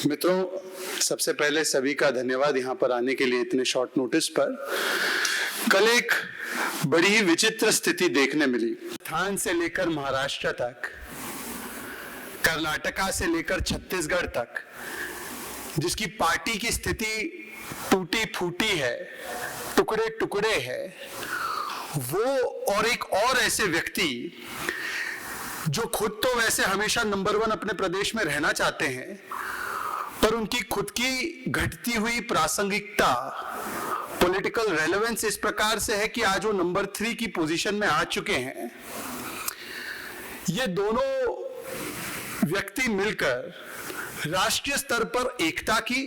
मित्रों, सबसे पहले सभी का धन्यवाद यहाँ पर आने के लिए इतने शॉर्ट नोटिस पर। कल एक बड़ी ही विचित्र स्थिति देखने मिली। राजस्थान से लेकर महाराष्ट्र तक, कर्नाटका से लेकर छत्तीसगढ़ तक, जिसकी पार्टी की स्थिति टूटी फूटी है, टुकड़े टुकड़े है, वो और एक और ऐसे व्यक्ति जो खुद तो वैसे हमेशा नंबर 1 अपने प्रदेश में रहना चाहते हैं, पर उनकी खुद की घटती हुई प्रासंगिकता, पॉलिटिकल रेलेवेंस इस प्रकार से है कि आज वो नंबर 3 की पोजीशन में आ चुके हैं। ये दोनों व्यक्ति मिलकर राष्ट्रीय स्तर पर एकता की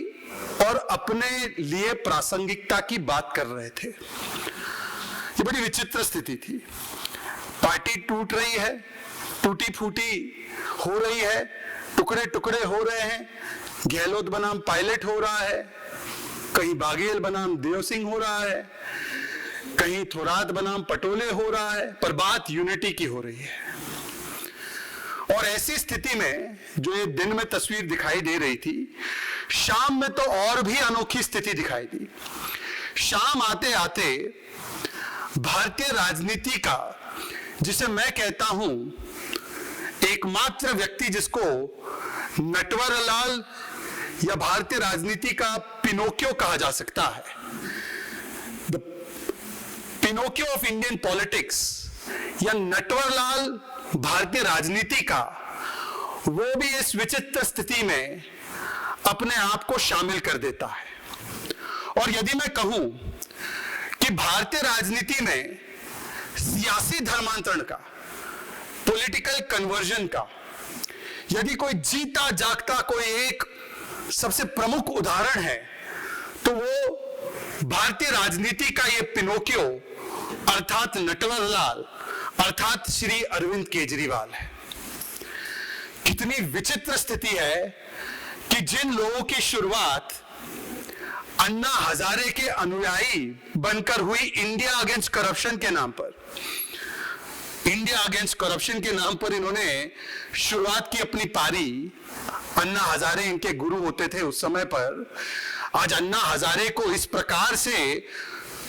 और अपने लिए प्रासंगिकता की बात कर रहे थे। ये बड़ी विचित्र स्थिति थी। पार्टी टूट रही है, टूटी फूटी हो रही है, टुकड़े टुकड़े हो रहे हैं। गहलोत बनाम पायलट हो रहा है, कहीं बाघेल बनाम देव सिंह हो रहा है, कहीं थोरात बनाम पटोले हो रहा है, पर बात यूनिटी की हो रही है। और ऐसी स्थिति में जो ये दिन में तस्वीर दिखाई दे रही थी, शाम में तो और भी अनोखी स्थिति दिखाई दी। शाम आते आते भारतीय राजनीति का, जिसे मैं कहता हूं एकमात्र व्यक्ति जिसको नटवरलाल या भारतीय राजनीति का पिनोकियो कहा जा सकता है, the Pinocchio of Indian politics, या नटवरलाल भारतीय राजनीति का, वो भी इस विचित्र स्थिति में अपने आप को शामिल कर देता है। और यदि मैं कहूं कि भारतीय राजनीति में सियासी धर्मांतरण का, पॉलिटिकल कन्वर्जन का, यदि कोई जीता जागता कोई एक सबसे प्रमुख उदाहरण है, तो वो भारतीय राजनीति का ये पिनोकियो अर्थात नटवरलाल अर्थात श्री अरविंद केजरीवाल है। कितनी विचित्र स्थिति है कि जिन लोगों की शुरुआत अन्ना हजारे के अनुयायी बनकर हुई इंडिया अगेंस्ट करप्शन के नाम पर, इंडिया अगेंस्ट करप्शन के नाम पर इन्होंने शुरुआत की अपनी पारी। अन्ना हजारे इनके गुरु होते थे उस समय पर। आज अन्ना हजारे को इस प्रकार से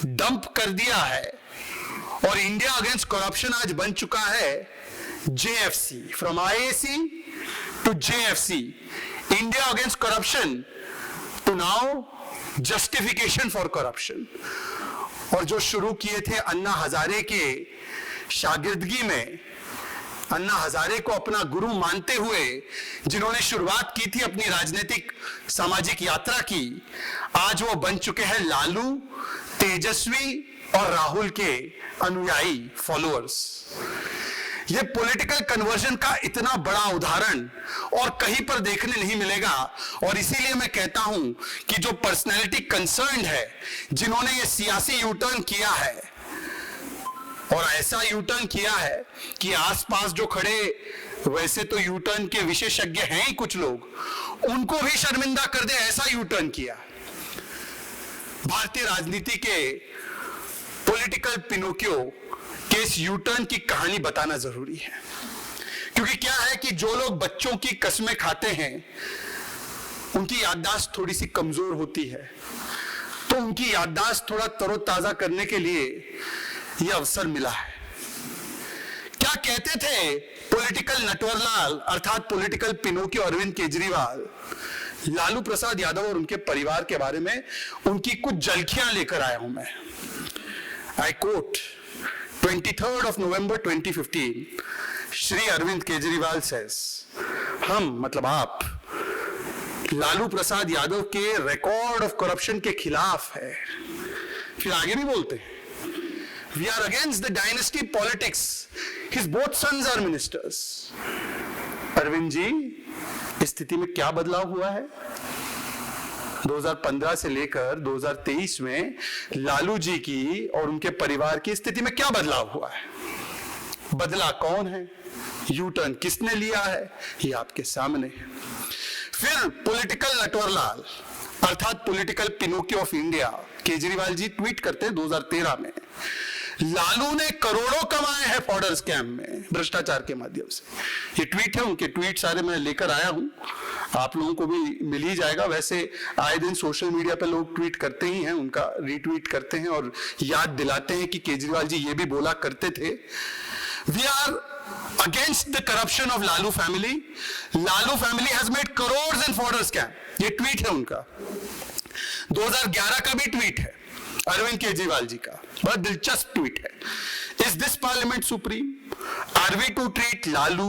डंप कर दिया है और इंडिया अगेंस्ट करप्शन आज बन चुका है JFC, from IAC to JFC, India against corruption to now justification for corruption. और जो शुरू किए थे अन्ना हजारे के शागिर्दगी में, अन्ना हजारे को अपना गुरु मानते हुए जिन्होंने शुरुआत की थी अपनी राजनीतिक सामाजिक यात्रा की, आज वो बन चुके हैं लालू, तेजस्वी और राहुल के अनुयायी, फॉलोअर्स। ये पॉलिटिकल कन्वर्जन का इतना बड़ा उदाहरण और कहीं पर देखने नहीं मिलेगा। और इसीलिए मैं कहता हूं कि जो पर्सनैलिटी कंसर्न्ड है, जिन्होंने ये सियासी यूटर्न किया है, और ऐसा यूटर्न किया है कि आसपास जो खड़े वैसे तो यूटर्न के विशेषज्ञ हैं ही कुछ लोग, उनको भी शर्मिंदा कर दे, ऐसा यूटर्न किया। भारतीय राजनीति के पॉलिटिकल पिनोकियो के इस यूटर्न की कहानी बताना जरूरी है। क्योंकि क्या है कि जो लोग बच्चों की कस्में खाते हैं, उनकी याददाश्त थोड़ी सी कमजोर होती है, तो उनकी याददाश्त थोड़ा तरोताजा करने के लिए यह अवसर मिला है। क्या कहते थे पॉलिटिकल नटवरलाल अर्थात पॉलिटिकल पिनोकियो अरविंद केजरीवाल लालू प्रसाद यादव और उनके परिवार के बारे में? उनकी कुछ झलकियां लेकर आया हूं मैं। I quote, 23rd of November 2015, Shri Arvind Kejriwal says, हम मतलब आप लालू प्रसाद यादव के रिकॉर्ड ऑफ करप्शन के खिलाफ है। फिर आगे भी बोलते हैं, we are against the dynasty politics, his both sons are ministers। Arvind ji, इस स्थिति में क्या बदलाव हुआ है? 2015 से लेकर 2023 में लालू जी की और उनके परिवार की स्थिति में क्या बदलाव हुआ है? बदला कौन है? यूटर्न किसने लिया है? ये आपके सामने है। फिर पॉलिटिकल नटवरलाल अर्थात political Pinocchio of India Kejriwal ji tweet करते हैं 2013 में, लालू ने करोड़ों कमाए हैं फॉर्डर स्कैम में, भ्रष्टाचार के माध्यम से। ये ट्वीट है, उनके ट्वीट सारे मैं लेकर आया हूं, आप लोगों को भी मिल ही जाएगा। वैसे आए दिन सोशल मीडिया पे लोग ट्वीट करते ही हैं, उनका रीट्वीट करते हैं और याद दिलाते हैं कि केजरीवाल जी ये भी बोला करते थे, we are against the corruption of Lalu family, Lalu family has made crore in fodder scam. ये ट्वीट है उनका, 2011 का भी ट्वीट है अरविंद केजरीवाल जी का, बड़ा दिलचस्प ट्वीट है। Is this parliament supreme? Are we to treat Lalu,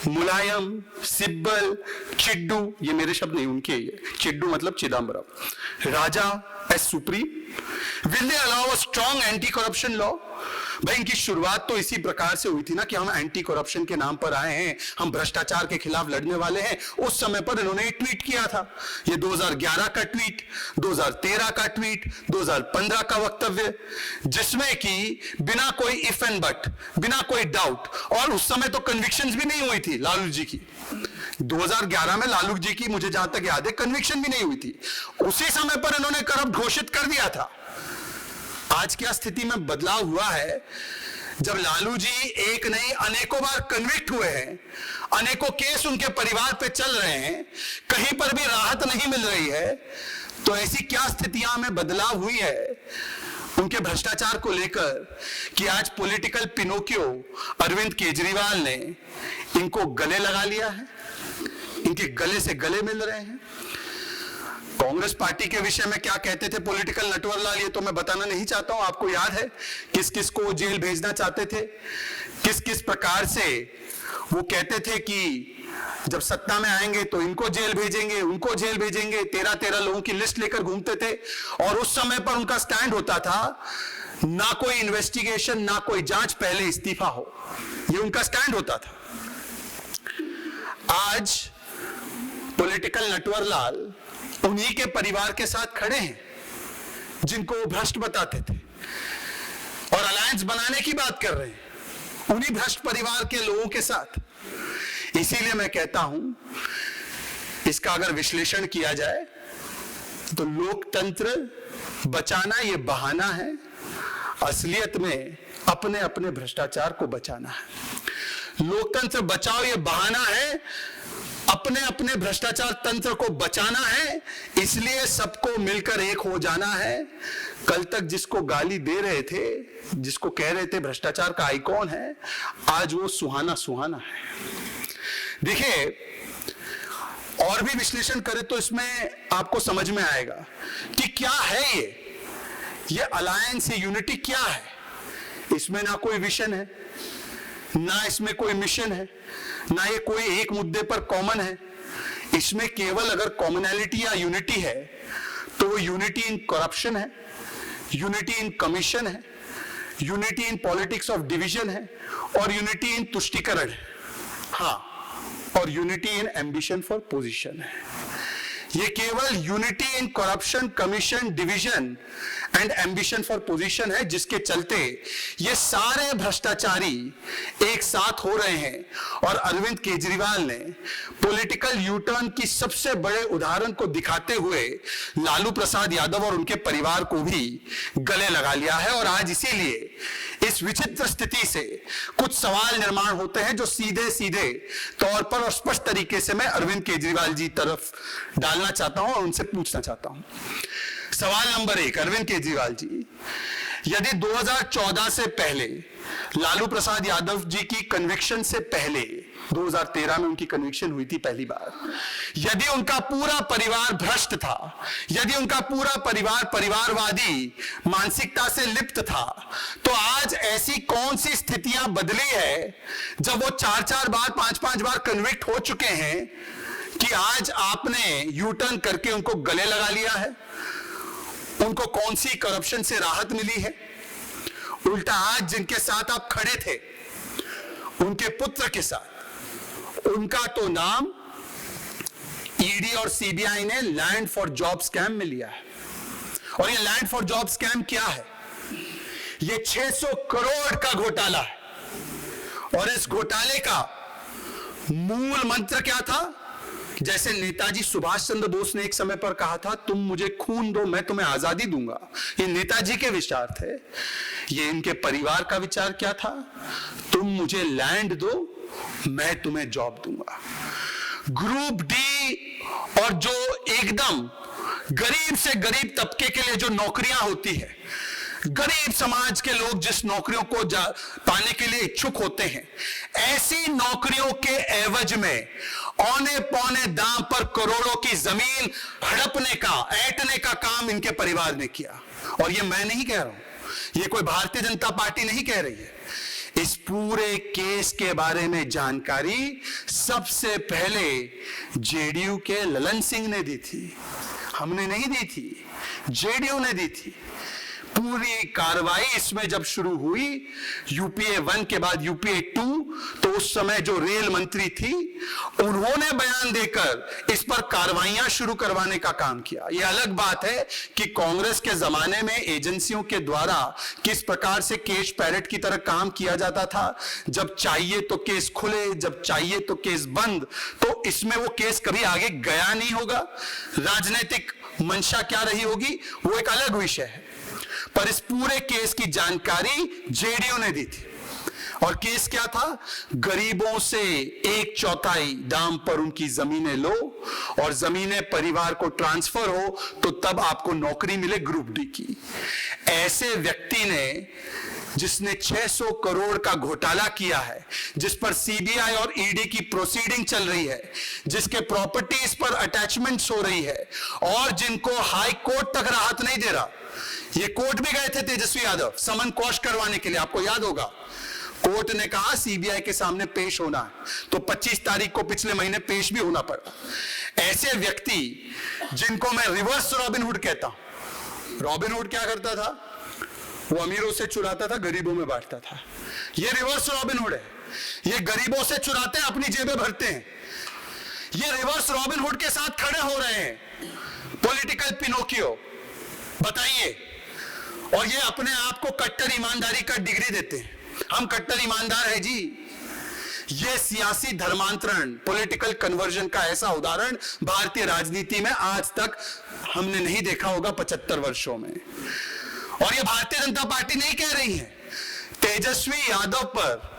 Mulayam, Sibal, Chiddu, ये मेरे शब्द नहीं उनके, ये चिड्डू मतलब Chidambaram, Raja as supreme? Will they allow a strong anti corruption law? भाई इनकी शुरुआत तो इसी प्रकार से हुई थी ना कि हम एंटी करप्शन के नाम पर आए हैं, हम भ्रष्टाचार के खिलाफ लड़ने वाले हैं। उस समय पर इन्होंने एक ट्वीट किया था, ये 2011 का ट्वीट, 2013 का ट्वीट, 2015 का वक्तव्य, जिसमें कि बिना कोई इफ एंड बट, बिना कोई डाउट, और उस समय तो कन्विक्शंस भी नहीं हुई थी लालू जी की। 2011 में लालू जी की मुझे जहां तक याद है कन्विक्शन भी नहीं हुई थी, उसी समय पर इन्होंने करप्ट घोषित कर दिया था। आज क्या स्थिति में बदलाव हुआ है, जब लालू जी एक नहीं अनेकों बार कन्विक्ट हुए हैं, अनेकों केस उनके परिवार पे चल रहे हैं, कहीं पर भी राहत नहीं मिल रही है, तो ऐसी क्या स्थितियां में बदलाव हुई है उनके भ्रष्टाचार को लेकर कि आज पॉलिटिकल पिनोकियो अरविंद केजरीवाल ने इनको गले लगा लिया है, इनके गले से गले मिल रहे हैं। कांग्रेस पार्टी के विषय में क्या कहते थे पॉलिटिकल नटवरलाल, ये तो मैं बताना नहीं चाहता हूं, आपको याद है किस किस को जेल भेजना चाहते थे, किस किस प्रकार से वो कहते थे कि जब सत्ता में आएंगे तो इनको जेल भेजेंगे, उनको जेल भेजेंगे, 13-13 लोगों की लिस्ट लेकर घूमते थे। और उस समय पर उनका स्टैंड होता था ना कोई इन्वेस्टिगेशन, ना कोई जांच, पहले इस्तीफा हो, ये उनका स्टैंड होता था। आज पॉलिटिकल नटवरलाल उन्हीं के परिवार के साथ खड़े हैं जिनको वो भ्रष्ट बताते थे और अलायंस बनाने की बात कर रहे हैं उन्हीं भ्रष्ट परिवार के लोगों के साथ। इसीलिए मैं कहता हूं, इसका अगर विश्लेषण किया जाए तो लोकतंत्र बचाना ये बहाना है, असलियत में अपने अपने भ्रष्टाचार को बचाना है। लोकतंत्र बचाओ ये बहाना है, अपने अपने भ्रष्टाचार तंत्र को बचाना है, इसलिए सबको मिलकर एक हो जाना है। कल तक जिसको गाली दे रहे थे, जिसको कह रहे थे भ्रष्टाचार का आइकॉन है, आज वो सुहाना सुहाना है। देखिए, और भी विश्लेषण करें तो इसमें आपको समझ में आएगा कि क्या है ये अलायंस, ये यूनिटी क्या है। इसमें ना कोई विजन है, ना इसमें कोई मिशन है, ना ये कोई एक मुद्दे पर कॉमन है। इसमें केवल अगर कॉमनैलिटी या यूनिटी है तो वो यूनिटी इन करप्शन है, यूनिटी इन कमीशन है, unity in politics of division है और यूनिटी इन तुष्टीकरण है, हाँ, और unity in ambition for position है। ये केवल unity in corruption, commission, division and ambition for position है, जिसके चलते ये सारे भ्रष्टाचारी एक साथ हो रहे हैं। और अरविंद केजरीवाल ने पॉलिटिकल यूटर्न की सबसे बड़े उदाहरण को दिखाते हुए लालू प्रसाद यादव और उनके परिवार को भी गले लगा लिया है। और आज इसीलिए इस विचित्र स्थिति से कुछ सवाल निर्माण होते हैं जो सीधे सीधे तौर पर और स्पष्ट तरीके से मैं अरविंद केजरीवाल जी तरफ डालना चाहता हूं और उनसे पूछना चाहता हूं। सवाल नंबर 1, अरविंद केजरीवाल जी, यदि 2014 से पहले लालू प्रसाद यादव जी की कन्विक्शन से पहले 2013 में उनकी कन्विक्शन हुई थी पहली बार, यदि उनका पूरा परिवार भ्रष्ट था, यदि उनका पूरा परिवार परिवारवादी मानसिकता से लिप्त था, तो आज ऐसी कौन सी स्थितियां बदली है जब वो 4-4 बार 5-5 बार कन्विक्ट हो चुके हैं कि आज आपने यू टर्न करके उनको गले लगा लिया है? उनको कौन सी करप्शन से राहत मिली है? उल्टा आज जिनके साथ आप खड़े थे, उनके पुत्र के साथ, उनका तो नाम ईडी और सीबीआई ने लैंड फॉर जॉब स्कैम में लिया है। और ये लैंड फॉर जॉब स्कैम क्या है? ये 600 करोड़ का घोटाला है। और इस घोटाले का मूल मंत्र क्या था? जैसे नेताजी सुभाष चंद्र बोस ने एक समय पर कहा था, तुम मुझे खून दो मैं तुम्हें आजादी दूंगा, ये नेताजी के विचार थे। ये इनके परिवार का विचार क्या था? तुम मुझे लैंड दो, मैं तुम्हें जॉब दूंगा। ग्रुप डी और जो एकदम गरीब से गरीब तबके के लिए जो नौकरियां होती है, गरीब समाज के लोग जिस नौकरियों को पाने के लिए इच्छुक होते हैं, ऐसी नौकरियों के एवज में औने पौने दाम पर करोड़ों की जमीन हड़पने का, ऐंठने का काम इनके परिवार ने किया। और ये मैं नहीं कह रहा हूं, ये कोई भारतीय जनता पार्टी नहीं कह रही है। इस पूरे केस के बारे में जानकारी सबसे पहले जेडीयू के ललन सिंह ने दी थी, हमने नहीं दी थी, जेडीयू ने दी थी। पूरी कार्रवाई इसमें जब शुरू हुई, यूपीए 1 के बाद यूपीए 2, तो उस समय जो रेल मंत्री थी, उन्होंने बयान देकर इस पर कार्रवाइयां शुरू करवाने का काम किया। यह अलग बात है कि कांग्रेस के जमाने में एजेंसियों के द्वारा किस प्रकार से केस पैरेट की तरह काम किया जाता था, जब चाहिए तो केस खुले, जब चाहिए तो केस बंद। तो इसमें वो केस कभी आगे गया नहीं होगा। राजनीतिक मंशा क्या रही होगी वो एक अलग विषय है, पर इस पूरे केस की जानकारी जेडीयू ने दी थी। और केस क्या था? गरीबों से 1/4 दाम पर उनकी जमीनें लो और जमीनें परिवार को ट्रांसफर हो तो तब आपको नौकरी मिले ग्रुप डी की। ऐसे व्यक्ति ने, जिसने 600 करोड़ का घोटाला किया है, जिस पर सीबीआई और ईडी की प्रोसीडिंग चल रही है, जिसके प्रॉपर्टीज पर अटैचमेंट्स हो रही है और जिनको हाई कोर्ट तक राहत नहीं दे रहा। ये कोर्ट भी गए थे तेजस्वी यादव समन क्वॉश करवाने के लिए, आपको याद होगा। कोर्ट ने कहा सीबीआई के सामने पेश होना है, तो 25 तारीख को पिछले महीने पेश भी होना पड़ा। ऐसे व्यक्ति जिनको मैं रिवर्स रॉबिनहुड कहता हूं। रॉबिनहुड क्या करता था? वो अमीरों से चुराता था, गरीबों में बांटता था। ये रिवर्स रॉबिनहुड है। ये गरीबों से चुराते हैं, अपनी जेबें भरते हैं। ये रिवर्स रॉबिनहुड के साथ खड़े हो रहे हैं, पॉलिटिकल पिनोकियो। बताइए। और ये अपने आप को कट्टर ईमानदारी का डिग्री देते हैं, हम कट्टर ईमानदार है जी। ये सियासी धर्मांतरण, पॉलिटिकल कन्वर्जन का ऐसा उदाहरण भारतीय राजनीति में आज तक हमने नहीं देखा होगा 75 वर्षों में। और ये भारतीय जनता पार्टी नहीं कह रही है। तेजस्वी यादव पर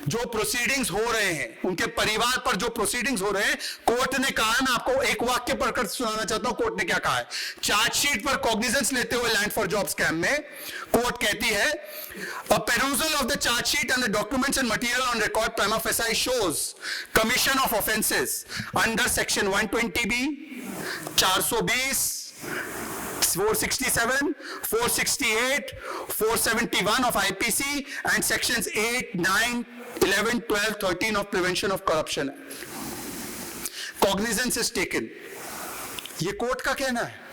जो प्रोसीडिंग्स हो रहे हैं, उनके परिवार पर जो प्रोसीडिंग्स हो रहे हैं, कोर्ट ने कहा है, मैं आपको एक वाक्य पढ़कर सुनाना चाहता हूं कोर्ट ने क्या कहा है। चार्जशीट पर कॉग्निजेंस लेते हुए लैंड फॉर जॉब स्कैम में कोर्ट कहती है, a perusal of the chargesheet and the documents and material on record prima facie shows commission of offences under section 120B, 420, 467, 468, 471 of IPC and sections 8, 9, 11, 12, 13 of Prevention of Corruption Act. Cognizance is taken. ये court का कहना है।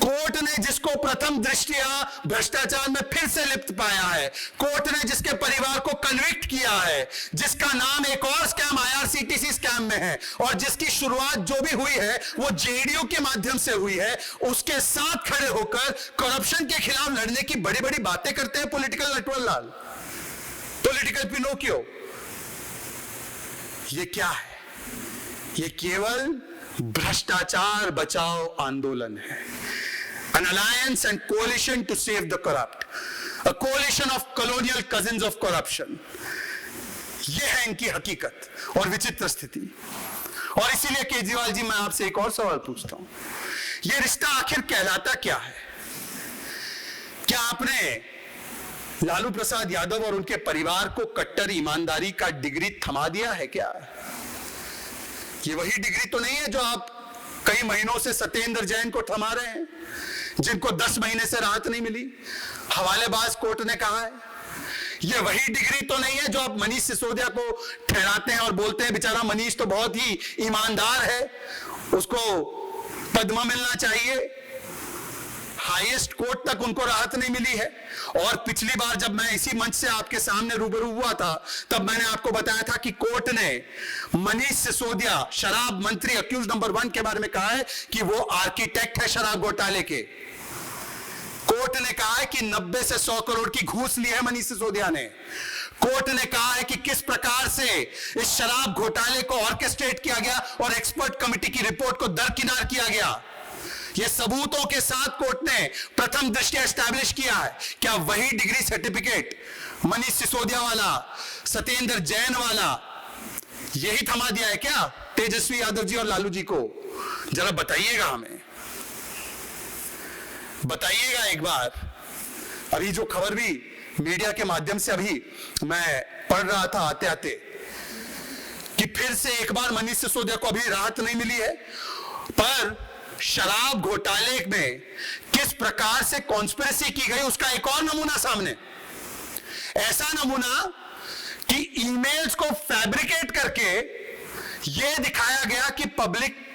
Court ने जिसको प्रथम दृष्टया भ्रष्टाचार में फिर से लिप्त पाया है, कोर्ट ने जिसके परिवार को कन्विक्ट किया है, जिसका नाम एक और स्कैम IRCTC स्कैम में है और जिसकी शुरुआत जो भी हुई है वो जेडीयू के माध्यम से हुई है, उसके साथ खड़े होकर करप्शन के खिलाफ लड़ने की बड़ी बड़ी बातें करते हैं political Natwar Lal, political Pinocchio. ये क्या है? ये केवल भ्रष्टाचार बचाओ आंदोलन है। An alliance and coalition to save the corrupt. A coalition of colonial cousins of corruption. यह है इनकी हकीकत और विचित्र स्थिति। और इसीलिए केजरीवाल जी, मैं आपसे एक और सवाल पूछता हूं, यह रिश्ता आखिर कहलाता क्या है? क्या आपने लालू प्रसाद यादव और उनके परिवार को कट्टर ईमानदारी का डिग्री थमा दिया है क्या? ये वही डिग्री तो नहीं है जो आप कई महीनों से सत्येंद्र जैन को थमा रहे हैं, जिनको 10 महीने से राहत नहीं मिली, हवालेबाज कोर्ट ने कहा है। ये वही डिग्री तो नहीं है जो आप मनीष सिसोदिया को ठहराते हैं और बोलते हैं बेचारा मनीष तो बहुत ही ईमानदार है, उसको पद्मा मिलना चाहिए। हाईएस्ट कोर्ट तक उनको राहत नहीं मिली है। और पिछली बार जब मैं इसी मंच से आपके सामने रूबरू हुआ था, तब मैंने आपको बताया था कि कोर्ट ने मनीष सिसोदिया, शराब मंत्री अक्यूज नंबर 1 के बारे में कहा है कि वो आर्किटेक्ट है शराब घोटाले के। कोर्ट ने कहा है कि 90 से 100 करोड़ की घूस ली है मनीष सिसोदिया ने। कोर्ट ने कहा है कि किस प्रकार से इस शराब घोटाले को ऑर्केस्ट्रेट किया गया और एक्सपर्ट कमेटी की रिपोर्ट को दरकिनार किया गया। ये सबूतों के साथ कोर्ट ने प्रथम दृष्टया एस्टैब्लिश किया है। क्या वही डिग्री सर्टिफिकेट मनीष सिसोदिया वाला, सत्येंद्र जैन वाला, यही थमा दिया है क्या तेजस्वी यादव जी और लालू जी को? जरा बताइएगा, हमें बताइएगा एक बार। अभी जो खबर भी मीडिया के माध्यम से अभी मैं पढ़ रहा था आते आते, कि फिर से एक बार मनीष सिसोदिया को अभी राहत नहीं मिली है, पर शराब घोटाले में किस प्रकार से कॉन्स्पिरेसी की गई उसका एक और नमूना सामने। ऐसा नमूना कि ईमेल्स को फैब्रिकेट करके यह दिखाया गया कि पब्लिक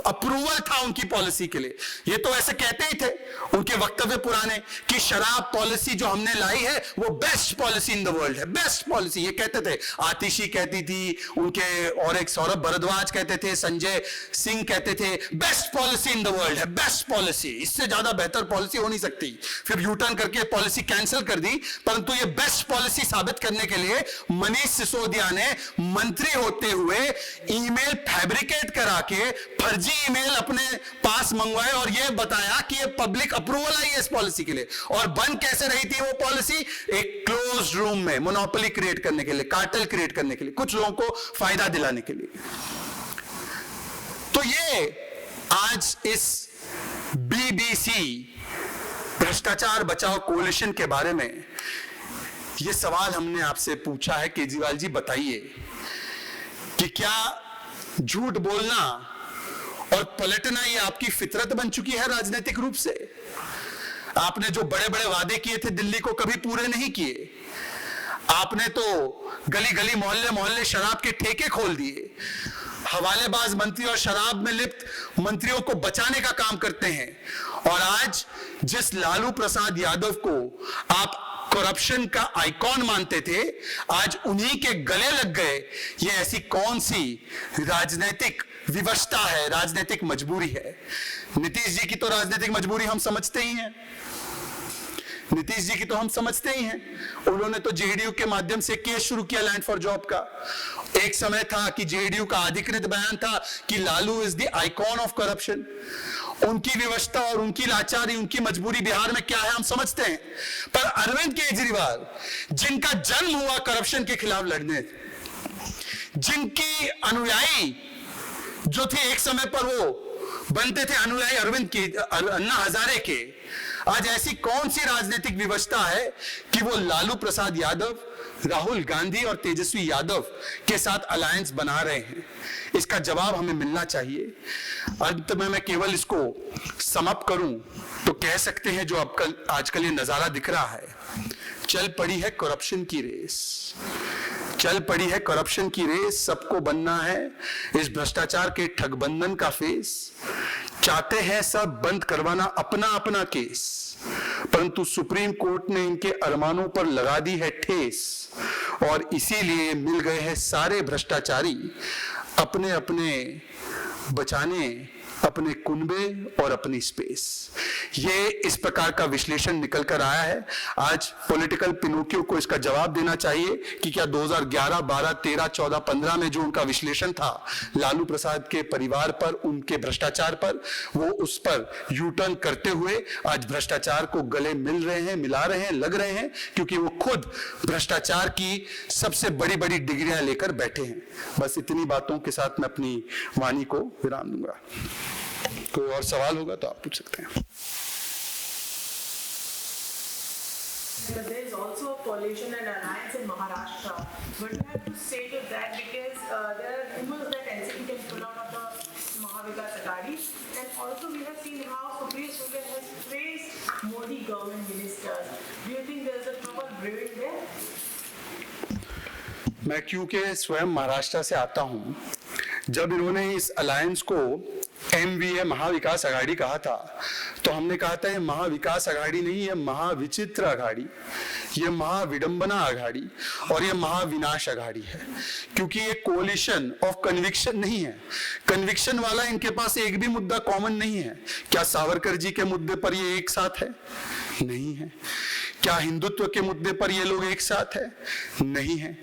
अप्रूवल था उनकी पॉलिसी के लिए। ये तो ऐसे कहते ही थे उनके वक्तव्य पुराने कि शराब पॉलिसी जो हमने लाई है वो best policy in the world है, बेस्ट पॉलिसी ये कहते थे। आतिशी कहती थी, उनके और एक सौरभ भारद्वाज कहते थे, संजय सिंह कहते थे best policy in the world है, बेस्ट पॉलिसी, इससे ज्यादा बेहतर पॉलिसी हो नहीं सकती। फिर यूटर्न करके पॉलिसी कैंसिल कर दी, परंतु ये बेस्ट पॉलिसी साबित करने के लिए मनीष सिसोदिया ने मंत्री होते हुए ईमेल फैब्रिकेट करा के फर्जी ईमेल अपने पास मंगवाए और यह बताया कि यह पब्लिक अप्रूवल आई है इस पॉलिसी के लिए। और बन कैसे रही थी वो पॉलिसी? एक क्लोज रूम में मोनोपोली क्रिएट करने के लिए, कार्टेल क्रिएट करने के लिए, कुछ लोगों को फायदा दिलाने के लिए। तो ये आज इस बीबीसी भ्रष्टाचार बचाओ कोalition के बारे में यह सवाल हमने आपसे पूछा है। केजरीवाल जी बताइए कि क्या झूठ बोलना और पलटना ये आपकी फितरत बन चुकी है राजनीतिक रूप से? आपने जो बड़े बड़े वादे किए थे दिल्ली को कभी पूरे नहीं किए। आपने तो गली गली मोहल्ले मोहल्ले शराब के ठेके खोल दिए। हवालेबाज मंत्री और शराब में लिप्त मंत्रियों को बचाने का काम करते हैं। और आज जिस लालू प्रसाद यादव को आप करप्शन का आइकॉन मानते थे, आज उन्हीं के गले लग गए। ये ऐसी कौन सी राजनीतिक विवशता है, राजनीतिक मजबूरी है? नीतीश जी की तो राजनीतिक मजबूरी हम समझते ही हैं, नीतीश जी की तो हम समझते ही हैं। उन्होंने तो जेडीयू के माध्यम से केस शुरू किया लैंड फॉर जॉब का। एक समय था कि जेडीयू का अधिकृत बयान था कि Lalu is the icon of corruption. उनकी विवशता और उनकी लाचारी, उनकी मजबूरी बिहार में क्या है हम समझते हैं। पर अरविंद केजरीवाल, जिनका जन्म हुआ करप्शन के खिलाफ लड़ने, जिनकी अनुयायी जो थे एक समय पर वो बनते थे अनुयायी अरविंद के, अन्ना हजारे के, आज ऐसी कौन सी राजनीतिक विवशता है कि वो लालू प्रसाद यादव, राहुल गांधी और तेजस्वी यादव के साथ अलायंस बना रहे हैं? इसका जवाब हमें मिलना चाहिए। अंत में मैं केवल इसको समअप करूं तो कह सकते हैं जो आजकल ये नजारा दिख रहा है, चल पड़ी है करप्शन की रेस, चल पड़ी है करप्शन की रेस। सबको बनना है इस भ्रष्टाचार के ठगबंधन का फेस। चाहते हैं सब बंद करवाना अपना अपना केस, परंतु सुप्रीम कोर्ट ने इनके अरमानों पर लगा दी है ठेस। और इसीलिए मिल गए हैं सारे भ्रष्टाचारी अपने अपने बचाने अपने कुनबे और अपनी स्पेस। ये इस प्रकार का विश्लेषण निकल कर आया है। आज पॉलिटिकल पिनोकियो को इसका जवाब देना चाहिए कि क्या 2011, 12, 13, 14, 15 में जो उनका विश्लेषण था लालू प्रसाद के परिवार पर, उनके भ्रष्टाचार पर, वो उस पर यू टर्न करते हुए आज भ्रष्टाचार को गले मिल रहे हैं, मिला रहे हैं, लग रहे हैं, क्योंकि वो खुद भ्रष्टाचार की सबसे बड़ी बड़ी डिग्रियां लेकर बैठे हैं। बस इतनी बातों के साथ मैं अपनी वाणी को विराम दूंगा। कोई और सवाल होगा तो आप पूछ सकते हैं। But there is also a coalition and alliance in Maharashtra. What do you have to say to that? Because there are rumors that NCP can pull out of the Mahavikas Aghadi, and also we have seen how Supriya Sule has praised Modi government ministers. Do you think there is a trouble brewing there? मैं क्योंकि स्वयं महाराष्ट्र से आता हूं, जब इन्होंने इस alliance को MVA महाविकास आघाड़ी कहा था तो हमने कहा था ये महाविकास आघाड़ी नहीं, ये महाविचित्र आघाड़ी, ये महाविडंबना आघाड़ी और ये महाविनाश आघाड़ी है। क्योंकि ये कोलिशन ऑफ कन्विक्शन नहीं है। कन्विक्शन वाला इनके पास एक भी मुद्दा कॉमन नहीं है। क्या सावरकर जी के मुद्दे पर ये एक साथ है? नहीं है। क्या हिंदुत्व के मुद्दे पर ये लोग एक साथ है? नहीं है।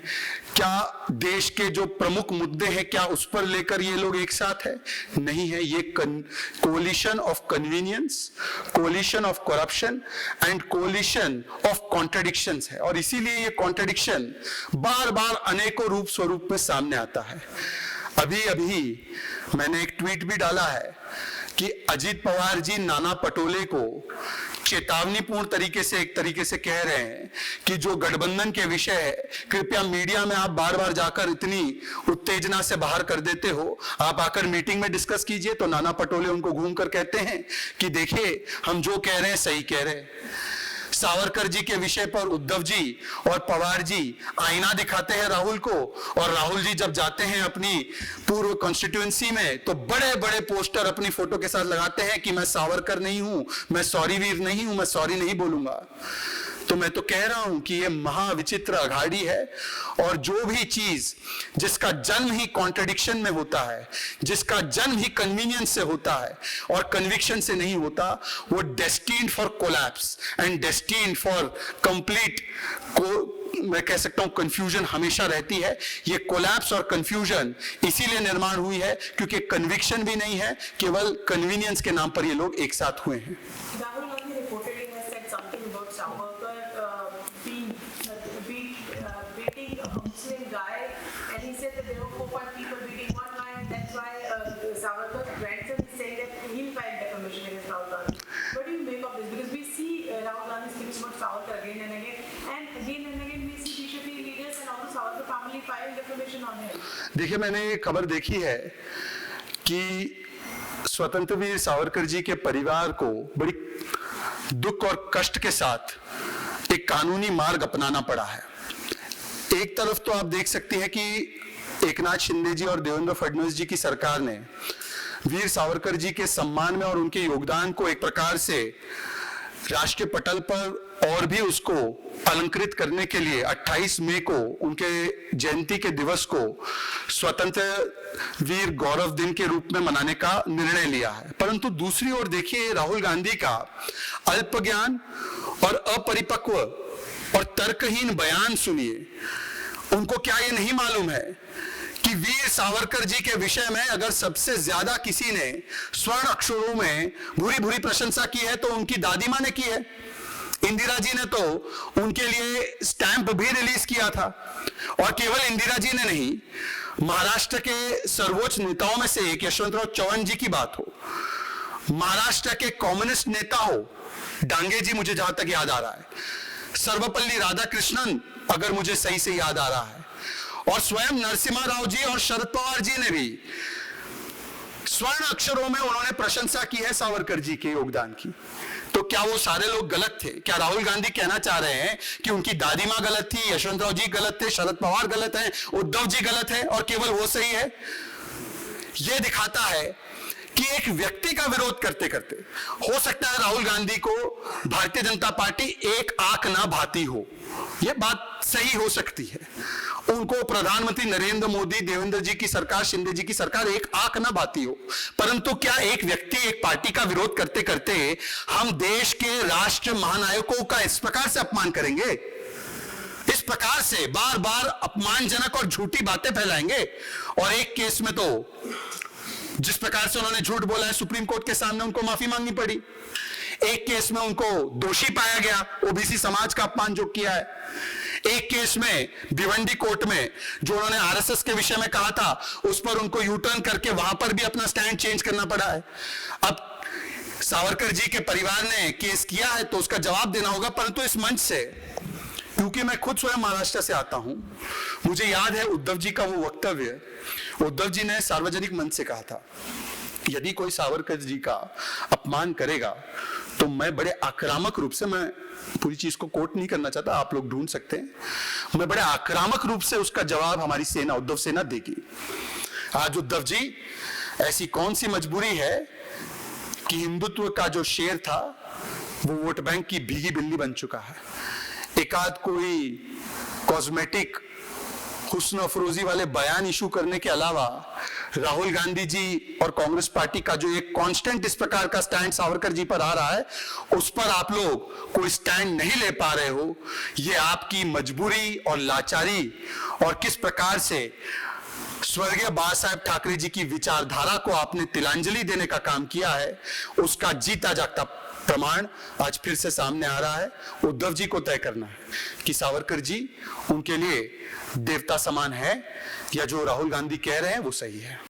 क्या देश के जो प्रमुख मुद्दे हैं क्या उस पर लेकर ये लोग एक साथ है? नहीं है। ये collision of convenience, collision of corruption and collision of contradictions है। और इसीलिए ये कॉन्ट्रडिक्शन बार बार अनेकों रूप स्वरूप में सामने आता है। अभी अभी मैंने एक ट्वीट भी डाला है कि अजीत पवार जी नाना पटोले को चेतावनीपूर्ण तरीके से एक तरीके से कह रहे हैं कि जो गठबंधन के विषय है कृपया मीडिया में आप बार बार जाकर इतनी उत्तेजना से बाहर कर देते हो, आप आकर मीटिंग में डिस्कस कीजिए। तो नाना पटोले उनको घूमकर कहते हैं कि देखिए हम जो कह रहे हैं सही कह रहे हैं। सावरकर जी के विषय पर उद्धव जी और पवार जी आईना दिखाते हैं राहुल को, और राहुल जी जब जाते हैं अपनी पूर्व कॉन्स्टिट्यूएंसी में तो बड़े बड़े पोस्टर अपनी फोटो के साथ लगाते हैं कि मैं सावरकर नहीं हूं, मैं सॉरी वीर नहीं हूं, मैं सॉरी नहीं बोलूंगा। तो मैं तो कह रहा हूं कि ये महाविचित्र अघाड़ी है, और जो भी चीज जिसका जन्म ही कॉन्ट्रडिक्शन में होता है, जिसका जन्म ही कन्वीनियंस से होता है और कन्विक्शन से नहीं होता, वो destined for collapse and destined for complete मैं कह सकता हूं कंफ्यूजन हमेशा रहती है। ये कोलैप्स और कंफ्यूजन इसीलिए निर्माण हुई है क्योंकि कन्विक्शन भी नहीं है, केवल कन्वीनियंस के नाम पर ये लोग एक साथ हुए हैं। Rahul Gandhi reportedly has said something about Savarkar beating a Muslim guy, and he said that there were 4-5 people beating one guy, and that's why Savarkar's grandson is saying that he'll file defamation against Rahul Gandhi. What do you make of this? Because we see Rahul Gandhi speaking about Savarkar again and again we see BJP leaders and also Savarkar family filing defamation on him. देखिए, मैंने ये खबर देखी है कि स्वतंत्र वीर सावरकर जी के परिवार को बड़ी दुख और कष्ट के साथ एक कानूनी मार्ग अपनाना पड़ा है। एक तरफ तो आप देख सकते हैं कि एकनाथ शिंदे जी और देवेंद्र फडणवीस जी की सरकार ने वीर सावरकर जी के सम्मान में और उनके योगदान को एक प्रकार से राष्ट्रीय पटल पर और भी उसको अलंकृत करने के लिए 28 मई को उनके जयंती के दिवस को स्वतंत्र वीर गौरव दिन के रूप में मनाने का निर्णय लिया है। परंतु दूसरी ओर देखिए, राहुल गांधी का अल्पज्ञान और अपरिपक्व और तर्कहीन बयान सुनिए। उनको क्या ये नहीं मालूम है कि वीर सावरकर जी के विषय में अगर सबसे ज्यादा किसी ने स्वर्ण अक्षरों में भूरी भूरी प्रशंसा की है तो उनकी दादी माँ ने की है। इंदिरा जी ने तो उनके लिए स्टैंप भी रिलीज किया था, और केवल इंदिरा जी ने नहीं, महाराष्ट्र के सर्वोच्च नेताओं में से एक यशवंतराव चौहान जी की बात हो, महाराष्ट्र के कम्युनिस्ट नेता हो डांगे जी, मुझे जहां तक याद आ रहा है, सर्वपल्ली राधाकृष्णन अगर मुझे सही से याद आ रहा है, और स्वयं नरसिम्हा राव जी और शरद पवार जी ने भी स्वर्ण अक्षरों में उन्होंने प्रशंसा की है सावरकर जी के योगदान की। तो क्या वो सारे लोग गलत थे? क्या राहुल गांधी कहना चाह रहे हैं कि उनकी दादी मां गलत थी, यशवंतराव जी गलत थे, शरद पवार गलत हैं, उद्धव जी गलत है और केवल वो सही है? यह दिखाता है कि एक व्यक्ति का विरोध करते करते हो सकता है राहुल गांधी को भारतीय जनता पार्टी एक आंख ना भाती हो, यह बात सही हो सकती है। उनको प्रधानमंत्री नरेंद्र मोदी, देवेंद्र जी की सरकार, शिंदे जी की सरकार एक आंख ना भाती हो, परंतु क्या एक व्यक्ति एक पार्टी का विरोध करते करते हम देश के राष्ट्र महानायकों का इस प्रकार से अपमान करेंगे? इस प्रकार से बार बार अपमानजनक और झूठी बातें फैलाएंगे? और एक केस में तो जिस प्रकार से उन्होंने झूठ बोला है सुप्रीम कोर्ट के सामने उनको माफी मांगनी पड़ी। एक केस में उनको दोषी पाया गया, ओबीसी समाज का अपमान जो किया है। एक केस में भिवंडी कोर्ट में जो उन्होंने आरएसएस के विषय में कहा था उस पर उनको यू टर्न करके वहां पर भी अपना स्टैंड चेंज करना पड़ा है। अब सावरकर जी के परिवार ने केस किया है तो उसका जवाब देना होगा, परंतु इस मंच से, क्योंकि मैं खुद स्वयं महाराष्ट्र से आता हूं, मुझे याद है उद्धव जी का वो वक्तव्य। उद्धव जी ने सार्वजनिक मंच से कहा था, यदि कोई सावरकर जी का अपमान करेगा तो मैं बड़े आक्रामक रूप से, मैं पूरी चीज को कोट नहीं करना चाहता, आप लोग ढूंढ सकते हैं, मैं बड़े आक्रामक रूप से उसका जवाब हमारी सेना, उद्धव सेना देगी। आज उद्धव जी, ऐसी कौन सी मजबूरी है कि हिंदुत्व का जो शेर था वो वोट बैंक की भीगी बिल्ली बन चुका है। एकाध कोई कॉस्मेटिक हुस्न अफरोजी वाले बयान इशू करने के अलावा राहुल गांधी जी और कांग्रेस पार्टी का जो एक कांस्टेंट इस प्रकार का स्टैंड सावरकर जी पर आ रहा है, उस पर आप लोग कोई स्टैंड नहीं ले पा रहे हो, ये आपकी मजबूरी और लाचारी और किस प्रकार से स्वर्गीय बाला साहेब ठाकरे जी की विचारधारा को आपने तिलांजलि देने का काम किया है, उसका जीता जागता प्रमाण आज फिर से सामने आ रहा है। उद्धव जी को तय करना है कि सावरकर जी उनके लिए देवता समान है या जो राहुल गांधी कह रहे हैं वो सही है।